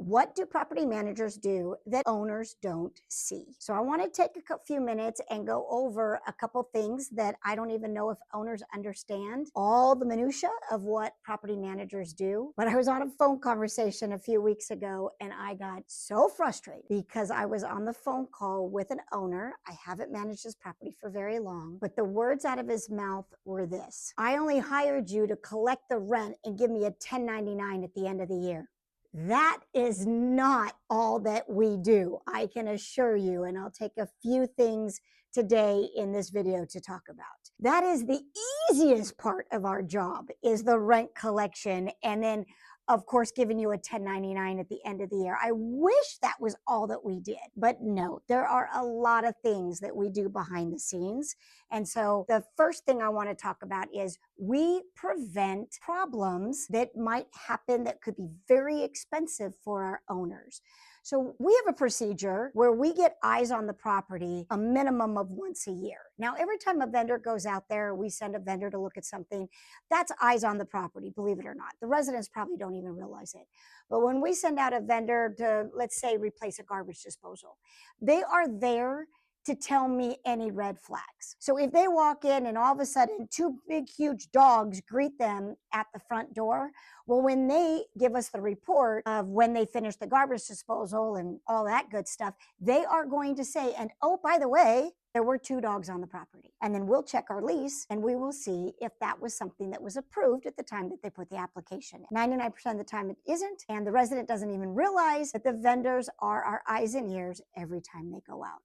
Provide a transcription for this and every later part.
What do property managers do that owners don't see? So I want to take a few minutes and go over a couple things that I don't even know if owners understand all the minutia of what property managers do. But I was on a phone conversation a few weeks ago and I got so frustrated because I was on the phone call with an owner. I haven't managed his property for very long, but the words out of his mouth were this: I only hired you to collect the rent and give me a 1099 at the end of the year. That is not all that we do, I can assure you, and I'll take a few things today in this video to talk about. That is the easiest part of our job, is the rent collection, and then of course giving you a 1099 at the end of the year. I wish that was all that we did, but no, there are a lot of things that we do behind the scenes. And so the first thing I want to talk about is we prevent problems that might happen that could be very expensive for our owners. So we have a procedure where we get eyes on the property a minimum of once a year. Now, every time a vendor goes out there, we send a vendor to look at something, that's eyes on the property, believe it or not. The residents probably don't even realize it. But when we send out a vendor to, let's say, replace a garbage disposal, they are there to tell me any red flags. So if they walk in and all of a sudden two big, huge dogs greet them at the front door, well, when they give us the report of when they finished the garbage disposal and all that good stuff, they are going to say, and oh, by the way, there were two dogs on the property. And then we'll check our lease and we will see if that was something that was approved at the time that they put the application in. 99% of the time it isn't, and the resident doesn't even realize that the vendors are our eyes and ears every time they go out.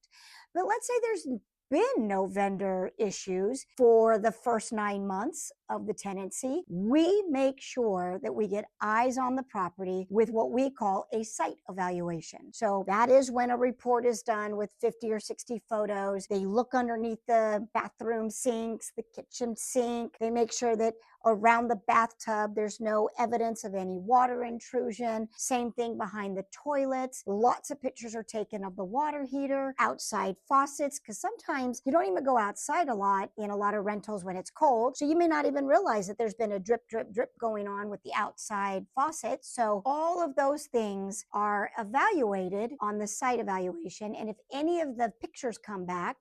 But let's say there's been no vendor issues for the first 9 months of the tenancy. We make sure that we get eyes on the property with what we call a site evaluation. So that is when a report is done with 50 or 60 photos. They look underneath the bathroom sinks, the kitchen sink. They make sure that around the bathtub there's no evidence of any water intrusion. Same thing behind the toilets. Lots of pictures are taken of the water heater, outside faucets, because sometimes you don't even go outside a lot in a lot of rentals when it's cold. So you may not even realize that there's been a drip, drip, drip going on with the outside faucet. So all of those things are evaluated on the site evaluation. And if any of the pictures come back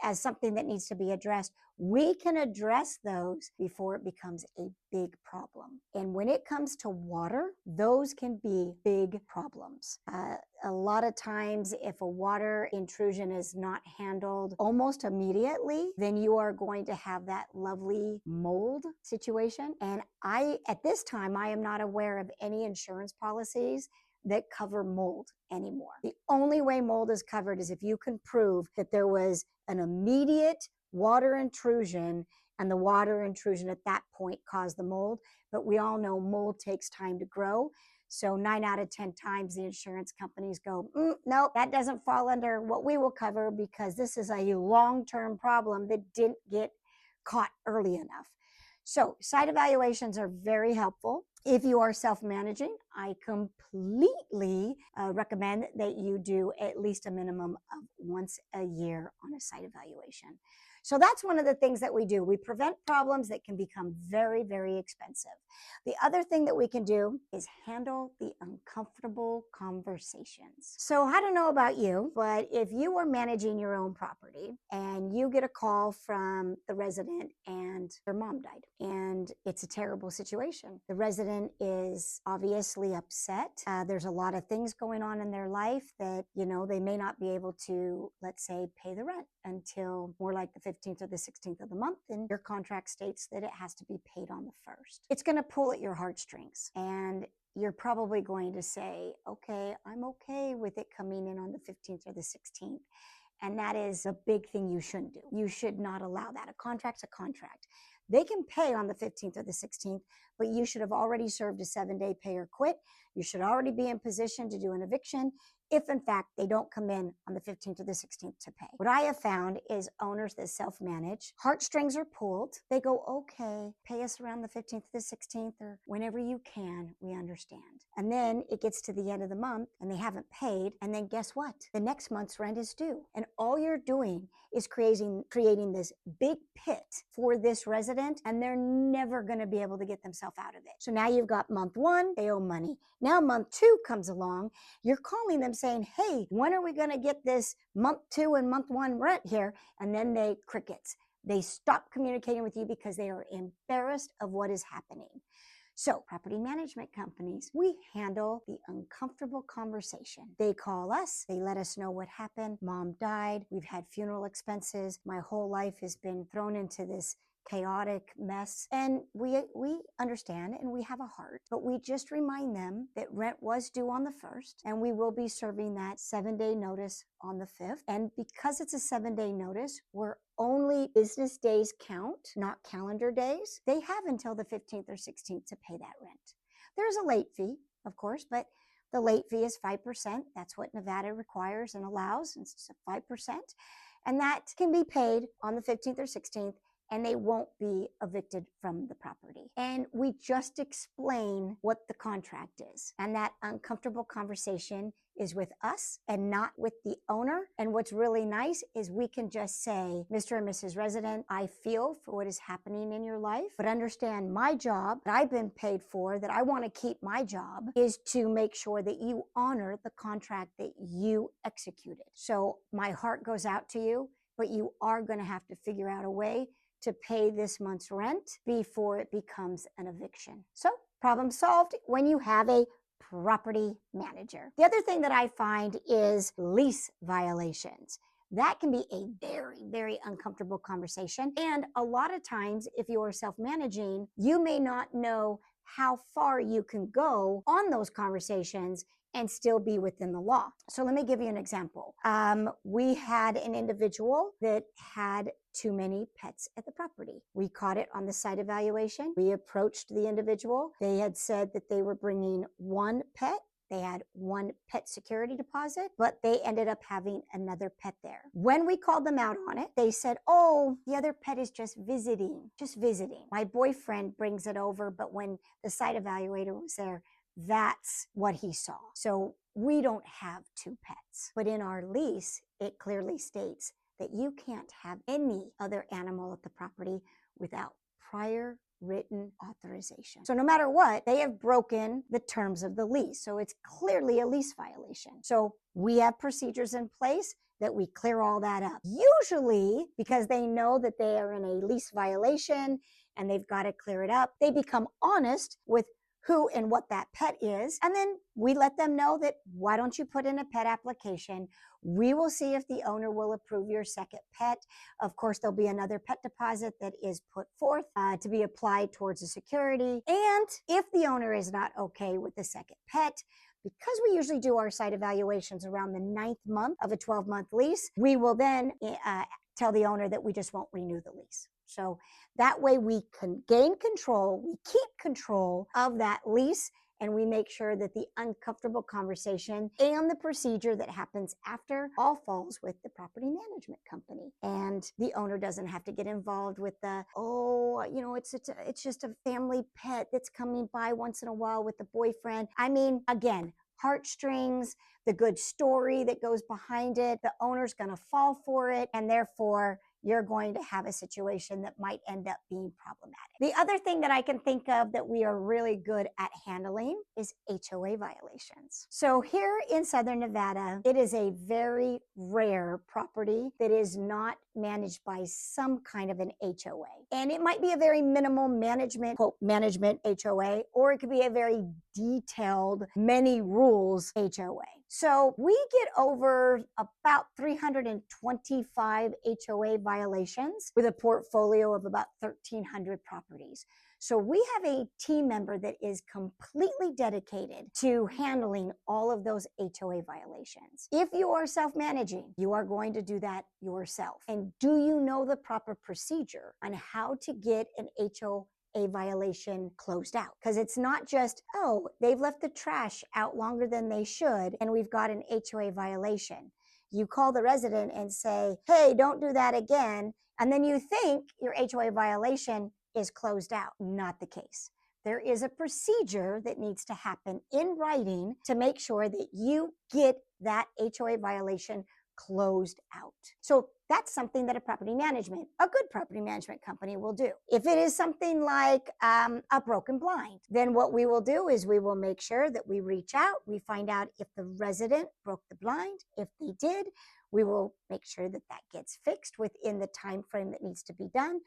as something that needs to be addressed, we can address those before it becomes a big problem. And when it comes to water, those can be big problems. A lot of times, if a water intrusion is not handled almost immediately, then you are going to have that lovely mold situation. And at this time, I am not aware of any insurance policies that cover mold anymore. The only way mold is covered is if you can prove that there was an immediate water intrusion and the water intrusion at that point caused the mold. But we all know mold takes time to grow. So 9 out of 10 times the insurance companies go, no, that doesn't fall under what we will cover because this is a long-term problem that didn't get caught early enough. So site evaluations are very helpful. If you are self-managing, I completely recommend that you do at least a minimum of once a year on a site evaluation. So that's one of the things that we do. We prevent problems that can become very, very expensive. The other thing that we can do is handle the uncomfortable conversations. So I don't know about you, but if you are managing your own property and you get a call from the resident and their mom died, and it's a terrible situation. The resident is obviously upset. There's a lot of things going on in their life that, they may not be able to, let's say, pay the rent until more like the 15th or the 16th of the month, and your contract states that it has to be paid on the 1st. It's going to pull at your heartstrings, and you're probably going to say, okay, I'm okay with it coming in on the 15th or the 16th. And that is a big thing you shouldn't do. You should not allow that. A contract's a contract. They can pay on the 15th or the 16th, but you should have already served a 7-day pay or quit. You should already be in position to do an eviction. if in fact they don't come in on the 15th or the 16th to pay. What I have found is owners that self-manage, heartstrings are pulled. They go, okay, pay us around the 15th or the 16th or whenever you can, we understand. And then it gets to the end of the month and they haven't paid. And then guess what? The next month's rent is due. And all you're doing is creating this big pit for this resident, and they're never going to be able to get themselves out of it. So now you've got month one, they owe money. Now month two comes along, you're calling them saying, hey, when are we going to get this month two and month one rent here? And then they crickets. They stop communicating with you because they are embarrassed of what is happening. So property management companies, we handle the uncomfortable conversation. They call us, they let us know what happened. Mom died, we've had funeral expenses. My whole life has been thrown into this chaotic mess. And we understand and we have a heart, but we just remind them that rent was due on the 1st and we will be serving that 7-day notice on the 5th. And because it's a 7-day notice, we're only business days count, not calendar days. They have until the 15th or 16th to pay that rent. There's a late fee, of course, but the late fee is 5%. That's what Nevada requires and allows. It's 5%. And that can be paid on the 15th or 16th, and they won't be evicted from the property. And we just explain what the contract is. And that uncomfortable conversation is with us and not with the owner. And what's really nice is we can just say, Mr. and Mrs. Resident, I feel for what is happening in your life, but understand my job that I've been paid for, that I want to keep my job, is to make sure that you honor the contract that you executed. So my heart goes out to you, but you are going to have to figure out a way to pay this month's rent before it becomes an eviction. So problem solved when you have a property manager. The other thing that I find is lease violations. That can be a very, very uncomfortable conversation. And a lot of times, if you're self-managing, you may not know how far you can go on those conversations and still be within the law. So let me give you an example. We had an individual that had too many pets at the property. We caught it on the site evaluation. We approached the individual. They had said that they were bringing one pet. They had one pet security deposit, but they ended up having another pet there. When we called them out on it, they said, oh, the other pet is just visiting. My boyfriend brings it over, but when the site evaluator was there, that's what he saw. So we don't have two pets. But in our lease, it clearly states that you can't have any other animal at the property without prior written authorization. So no matter what, they have broken the terms of the lease. So it's clearly a lease violation. So we have procedures in place that we clear all that up. Usually, because they know that they are in a lease violation and they've got to clear it up, they become honest with who and what that pet is. And then we let them know that, why don't you put in a pet application? We will see if the owner will approve your second pet. Of course, there'll be another pet deposit that is put forth to be applied towards the security. And if the owner is not okay with the second pet, because we usually do our site evaluations around the 9th month of a 12-month lease, we will then tell the owner that we just won't renew the lease. So that way we can gain control, we keep control of that lease, and we make sure that the uncomfortable conversation and the procedure that happens after all falls with the property management company. And the owner doesn't have to get involved with the, it's just a family pet that's coming by once in a while with the boyfriend. I mean, again, heartstrings, the good story that goes behind it, the owner's going to fall for it, and therefore you're going to have a situation that might end up being problematic. The other thing that I can think of that we are really good at handling is HOA violations. So here in Southern Nevada, it is a very rare property that is not managed by some kind of an HOA. And it might be a very minimal management, quote, management HOA, or it could be a very detailed, many rules HOA. So we get over about 325 HOA violations with a portfolio of about 1,300 properties. So we have a team member that is completely dedicated to handling all of those HOA violations. If you are self-managing, you are going to do that yourself. And do you know the proper procedure on how to get an HOA HOA violation closed out. Because it's not just, oh, they've left the trash out longer than they should, and we've got an HOA violation. You call the resident and say, hey, don't do that again. And then you think your HOA violation is closed out. Not the case. There is a procedure that needs to happen in writing to make sure that you get that HOA violation closed out. So that's something that a good property management company will do. If it is something like a broken blind, then what we will do is we will make sure that we reach out, we find out if the resident broke the blind. If they did, we will make sure that that gets fixed within the time frame that needs to be done.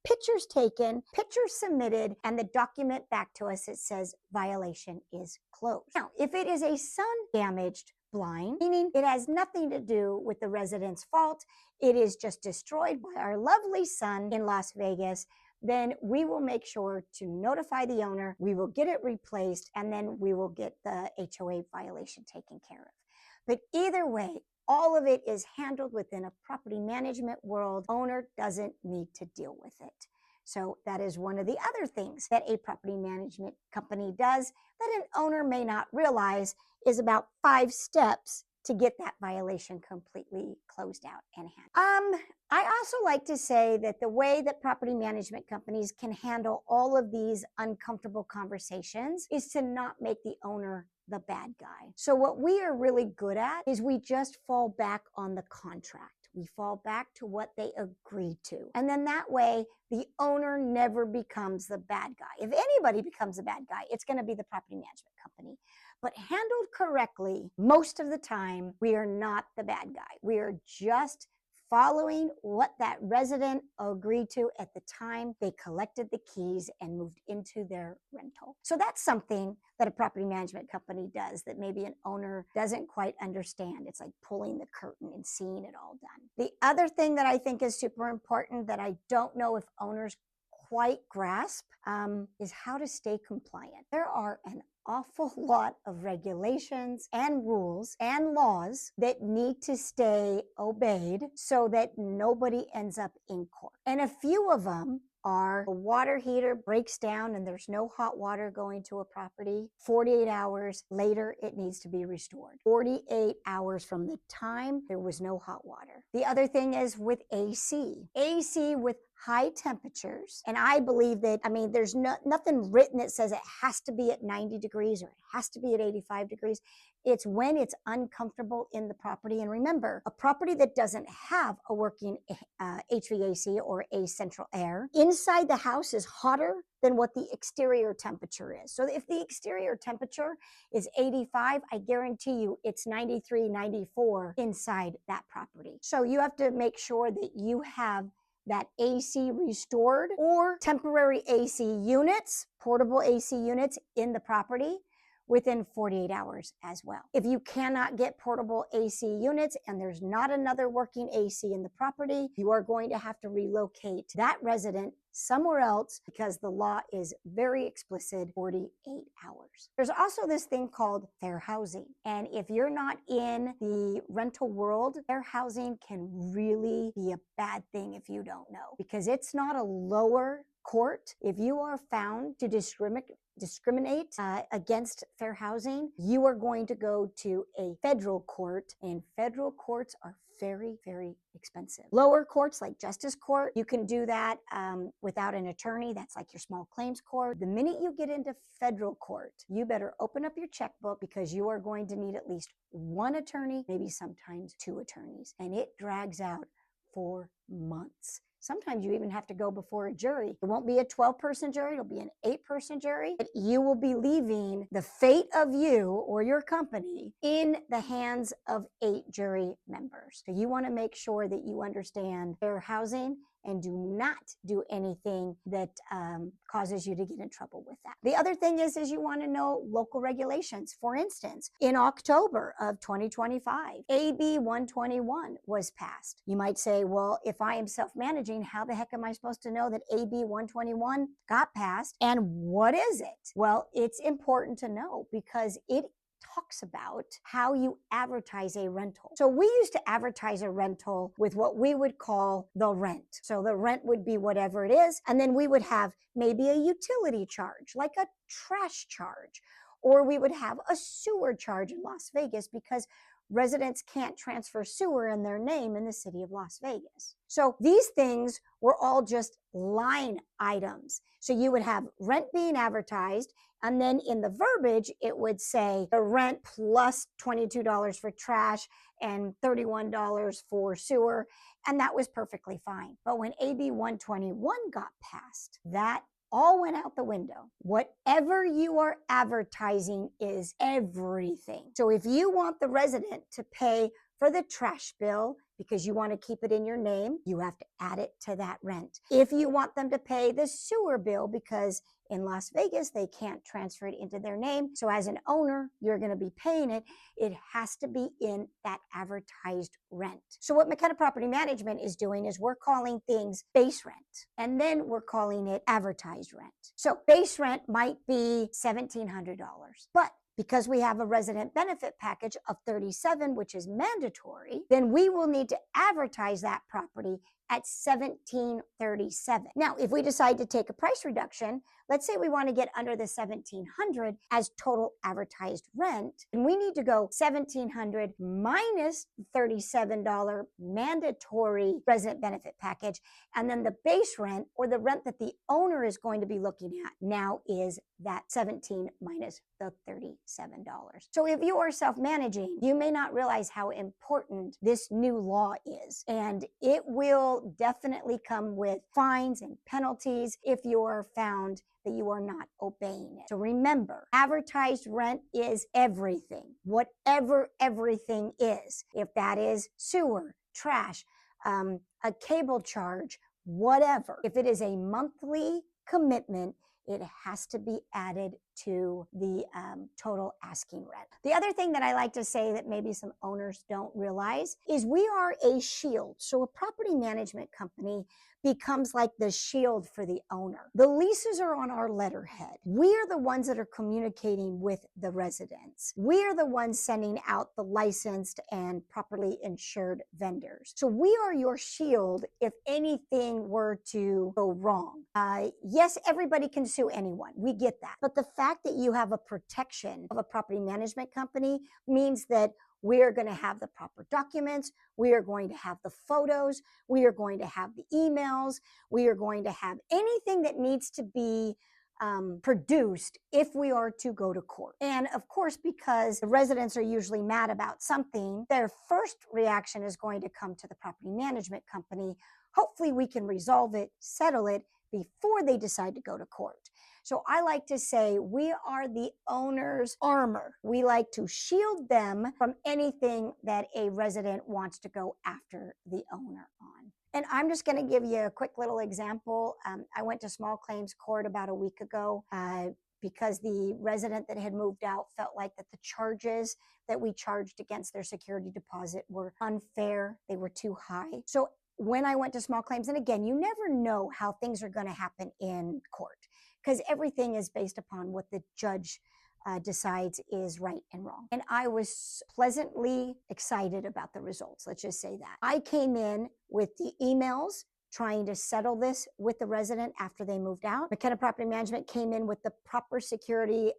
Pictures taken, pictures submitted, and the document back to us that says violation is closed. Now, if it is a sun-damaged blind, meaning it has nothing to do with the resident's fault, it is just destroyed by our lovely sun in Las Vegas, then we will make sure to notify the owner, we will get it replaced, and then we will get the HOA violation taken care of. But either way, all of it is handled within a property management world. Owner doesn't need to deal with it. So that is one of the other things that a property management company does that an owner may not realize is about 5 steps to get that violation completely closed out and handled. I also like to say that the way that property management companies can handle all of these uncomfortable conversations is to not make the owner the bad guy. So what we are really good at is we just fall back on the contract. We fall back to what they agreed to. And then that way, the owner never becomes the bad guy. If anybody becomes a bad guy, it's going to be the property management company. But handled correctly, most of the time, we are not the bad guy. We are just following what that resident agreed to at the time they collected the keys and moved into their rental. So that's something that a property management company does that maybe an owner doesn't quite understand. It's like pulling the curtain and seeing it all done. The other thing that I think is super important that I don't know if owners quite grasp is how to stay compliant. There are an awful lot of regulations and rules and laws that need to stay obeyed so that nobody ends up in court. And a few of them are a water heater breaks down and there's no hot water going to a property. 48 hours later, it needs to be restored. 48 hours from the time there was no hot water. The other thing is with AC. AC with high temperatures. And I believe that, there's nothing written that says it has to be at 90 degrees or it has to be at 85 degrees. It's when it's uncomfortable in the property. And remember, a property that doesn't have a working HVAC or a central air, inside the house is hotter than what the exterior temperature is. So if the exterior temperature is 85, I guarantee you it's 93, 94 inside that property. So you have to make sure that you have that AC restored or temporary AC units, portable AC units in the property within 48 hours as well. If you cannot get portable AC units and there's not another working AC in the property, you are going to have to relocate that resident somewhere else because the law is very explicit, 48 hours. There's also this thing called fair housing. And if you're not in the rental world, fair housing can really be a bad thing if you don't know, because it's not a lower court. If you are found to discriminate against fair housing, you are going to go to a federal court, and federal courts are very, very expensive. Lower courts like justice court, you can do that without an attorney. That's like your small claims court. The minute you get into federal court, you better open up your checkbook because you are going to need at least one attorney, maybe sometimes 2 attorneys, and it drags out for months. Sometimes you even have to go before a jury. It won't be a 12-person jury, it'll be an 8-person jury. But you will be leaving the fate of you or your company in the hands of 8 jury members. So you want to make sure that you understand fair housing and do not do anything that causes you to get in trouble with that. The other thing is you want to know local regulations. For instance, in October of 2025, AB 121 was passed. You might say, well, if I am self-managing, how the heck am I supposed to know that AB 121 got passed? And what is it? Well, it's important to know because it talks about how you advertise a rental. So we used to advertise a rental with what we would call the rent. So the rent would be whatever it is, and then we would have maybe a utility charge, like a trash charge, or we would have a sewer charge in Las Vegas because residents can't transfer sewer in their name in the city of Las Vegas. So these things were all just line items. So you would have rent being advertised, and then in the verbiage, it would say the rent plus $22 for trash and $31 for sewer, and that was perfectly fine. But when AB 121 got passed, that all went out the window. Whatever you are advertising is everything. So if you want the resident to pay for the trash bill because you want to keep it in your name, you have to add it to that rent. If you want them to pay the sewer bill because in Las Vegas, they can't transfer it into their name, so as an owner, you're going to be paying it, it has to be in that advertised rent. So what McKenna Property Management is doing is we're calling things base rent, and then we're calling it advertised rent. So base rent might be $1,700, but because we have a resident benefit package of $37, which is mandatory, then we will need to advertise that property at $1,737. Now, if we decide to take a price reduction, let's say we want to get under the $1,700 as total advertised rent, and we need to go $1,700 minus $37 mandatory resident benefit package, and then the base rent, or the rent that the owner is going to be looking at, now is that $17 minus the $37. So if you are self-managing, you may not realize how important this new law is, and it will definitely come with fines and penalties if you are found that you are not obeying it. So remember, advertised rent is everything, whatever everything is. If that is sewer, trash, a cable charge, whatever. If it is a monthly commitment, it has to be added to the total asking rent. The other thing that I like to say that maybe some owners don't realize is we are a shield. So a property management company becomes like the shield for the owner. The leases are on our letterhead. We are the ones that are communicating with the residents. We are the ones sending out the licensed and properly insured vendors. So we are your shield if anything were to go wrong. Yes, everybody can sue anyone. We get that. But the fact that you have a protection of a property management company means that we are going to have the proper documents. We are going to have the photos. We are going to have the emails. We are going to have anything that needs to be produced if we are to go to court. And of course, because the residents are usually mad about something, their first reaction is going to come to the property management company. Hopefully we can resolve it, settle it before they decide to go to court. So I like to say we are the owner's armor. We like to shield them from anything that a resident wants to go after the owner on. And I'm just going to give you a quick little example. I went to small claims court about a week ago because the resident that had moved out felt like that the charges that we charged against their security deposit were unfair. They were too high. So when I went to small claims, and again, you never know how things are going to happen in court because everything is based upon what the judge decides is right and wrong. And I was pleasantly excited about the results. Let's just say that. I came in with the emails trying to settle this with the resident after they moved out. McKenna Property Management came in with the proper security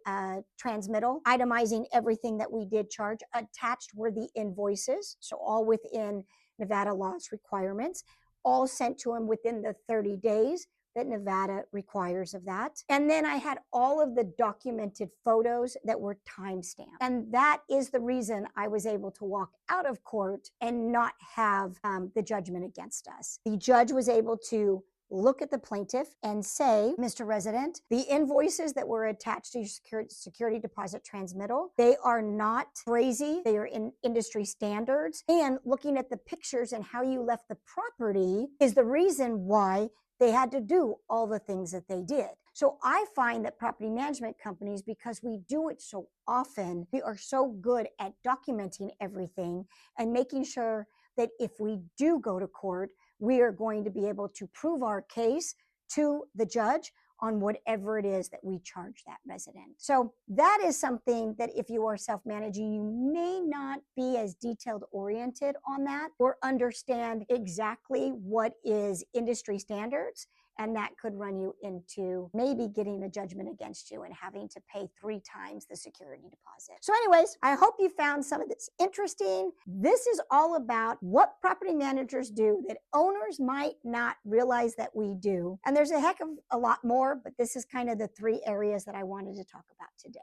transmittal, itemizing everything that we did charge. Attached were the invoices, so all within Nevada law's requirements, all sent to him within the 30 days that Nevada requires of that. And then I had all of the documented photos that were timestamped. And that is the reason I was able to walk out of court and not have the judgment against us. The judge was able to look at the plaintiff and say, Mr. Resident, the invoices that were attached to your security deposit transmittal, they are not crazy. They are in industry standards. And looking at the pictures and how you left the property is the reason why they had to do all the things that they did. So I find that property management companies, because we do it so often, we are so good at documenting everything and making sure that if we do go to court, we are going to be able to prove our case to the judge on whatever it is that we charge that resident. So that is something that if you are self-managing, you may not be as detailed oriented on that or understand exactly what is industry standards. And that could run you into maybe getting a judgment against you and having to pay 3 times the security deposit. So anyways, I hope you found some of this interesting. This is all about what property managers do that owners might not realize that we do. And there's a heck of a lot more, but this is kind of the 3 areas that I wanted to talk about today.